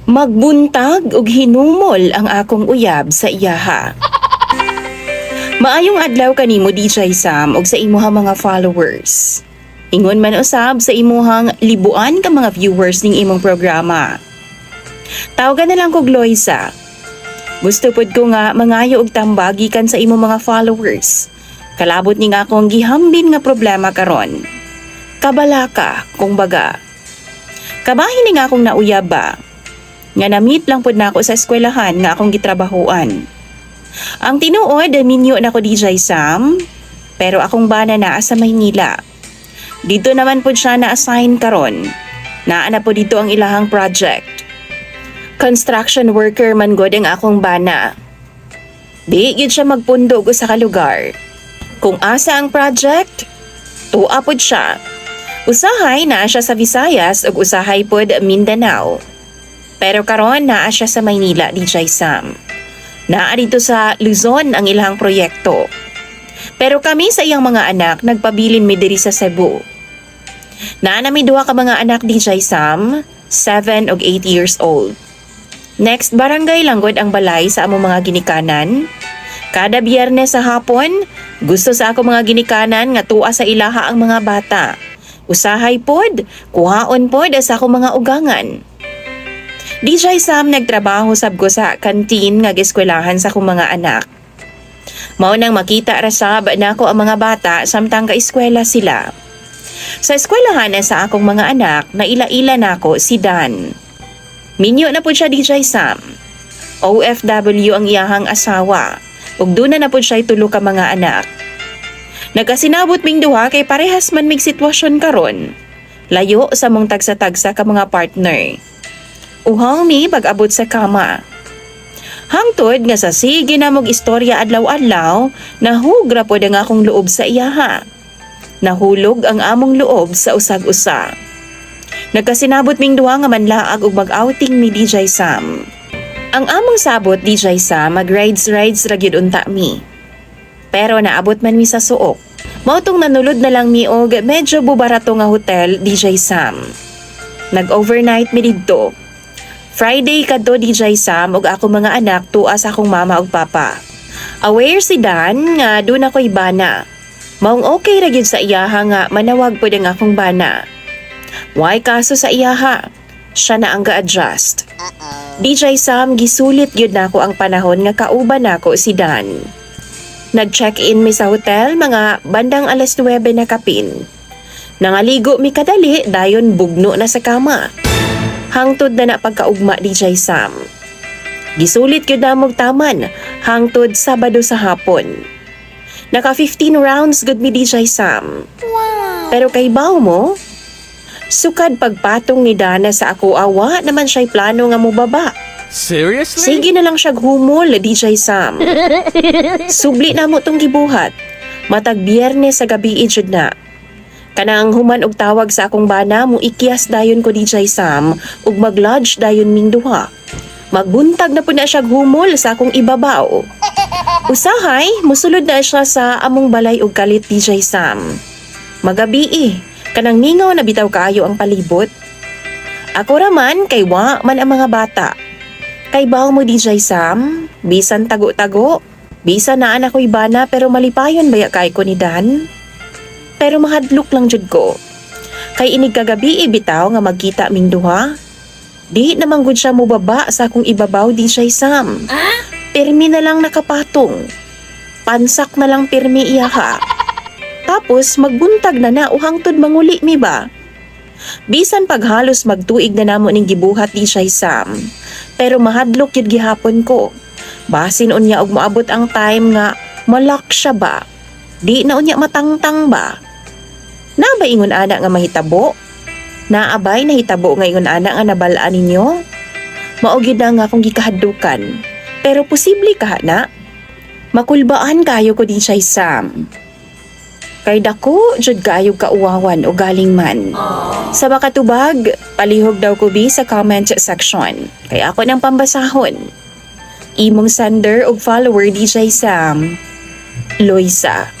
Magbuntag og hinumol ang akong uyab sa iyaha. Maayong adlaw kanimo DJ Sam og sa imuhang mga followers. Ingon man usab sa imuhang libuan ka mga viewers ning imong programa. Tawagan na lang kog Loisa. Gusto pod ko nga mangayo og tambag gikan sa imong mga followers. Kalabot ni nga akong gihambin nga problema karon. Kabalaka, kung baga. Kabahin ni nga akong nauyab ba? Nga na-meet lang pod nako sa eskwelahan nga akong gitrabahuan. Ang tinuod, minyo na ko DJ Sam, pero akong bana naa sa Maynila. Dito naman pod siya na-assign karon. Naa na po dito ang ilahang project. Construction worker man god ang akong bana. Di gid siya magpundog sa kalugar. Kung asa ang project, tuwa pod siya. Usahay naa siya sa Visayas ug usahay pod Mindanao. Pero karon naa siya sa Maynila, DJ Sam. Naa dito sa Luzon ang ilang proyekto. Pero kami sa iyang mga anak nagpabilin mi diri sa Cebu. Naa nami duha ka mga anak, DJ Sam, 7 ug 8 years old. Next barangay lang gud ang balay sa among mga ginikanan. Kada Biyernes sa hapon, gusto sa ako mga ginikanan nga tuwa sa ilaha ang mga bata. Usahay pod, kuhaon pod sa ako mga ugangan. DJ Sam nagtrabaho sab ko sa kantin nga giskwelahan sa akong mga anak. Mao nang makita ra sab nako ang mga bata samtang kaeskwela sila. Sa eskwelahan sa akong mga anak, naila-ila nako si Dan. Minyo na po siya DJ Sam. OFW ang iyahang asawa. Ug duna na po siya tulo ka mga anak. Nagkasinabot ming duha kay parehas man mig sitwasyon karon. Layo sa mong tagsa-tagsa ka mga partner. Uhaw mi pag-abot sa kama. Hangtod nga sa sige na mong istorya adlaw-adlaw, nahugra po ang akong loob sa iyaha. Nahulog ang among loob sa usag-usa. Nagkasinabot ming duha nga manlaag og mag-outing mi DJ Sam. Ang among sabot DJ Sam, mag-rides ra gyud unta mi. Pero naabot man mi sa suok. Mautong nanulod na lang mi og medyo bubarato nga hotel DJ Sam. Nag-overnight mi didto. Friday kadto DJ Sam ug ako mga anak tuwa sa akong mama ug papa. Aware si Dan nga doon ako'y bana. Maong okay ra gyud sa iyaha nga manawag pod ang akong bana. Why kaso sa iyaha? Siya na ang ga-adjust. DJ Sam, gisulit gyud nako ang panahon nga kauban nako si Dan. Nag-check-in mi sa hotel mga bandang alas 9 na kapin. Nangaligo mi kadali dayon bugno na sa kama. Hangtod na na pagkaugma DJ Sam. Gisulit gyud namog taman hangtod Sabado sa hapon. Naka 15 rounds gud mi DJ Sam. Wow. Pero kay baw mo, sukad pagpatong ni Dana sa ako awa naman siya'y plano nga mubaba. Seriously? Sige na lang siya humol DJ Sam. Subli na mo tong gibuhat. Matag Biyernes sa gabi jud na. Kanang human og tawag sa akong bana mo ikyas dayon ko DJ Sam ug mag-lodge dayon ming duha. Magbuntag na po na siya humol sa akong ibabaw. Usahay, musulod na siya sa among balay ug kalit DJ Sam. Magabi kanang ningaw na bitaw kaayo ang palibot. Ako raman kay wa man ang mga bata. Kay baw mo DJ Sam, bisan tago-tago, bisan naan ako'y bana pero malipayon baya kay ko ni Dan. Pero mahadlok lang jud ko. Kay inig kagabi bitaw nga magkita ming duha. Di naman gud siya mubaba sa akong ibabaw DJ Sam. Pirmi na lang nakapatong. Pansak na lang pirmi iyaha. Tapos magbuntag na uhangtod manguli mi ba? Bisan paghalos magtuig na namo ning gibuhat DJ Sam. Pero mahadlok yun gihapon ko. Basin unya og moabot ang time nga malak siya ba? Di na unya matangtang ba? Naba ingon ana nga mahitabo? Naabay nahitabo nga ingon ana nga nabalaan ninyo? Maugid na nga akong gikahadlukan. Pero posible ka na? Makulbaan kayo ko DJ Sam. Kay dako jud kaayo kauwawan o galing man. Sa makatubag, palihog daw ko bi sa comment section. Kay ako nang pambasahon. Imong sender og follower DJ Sam, Loisa.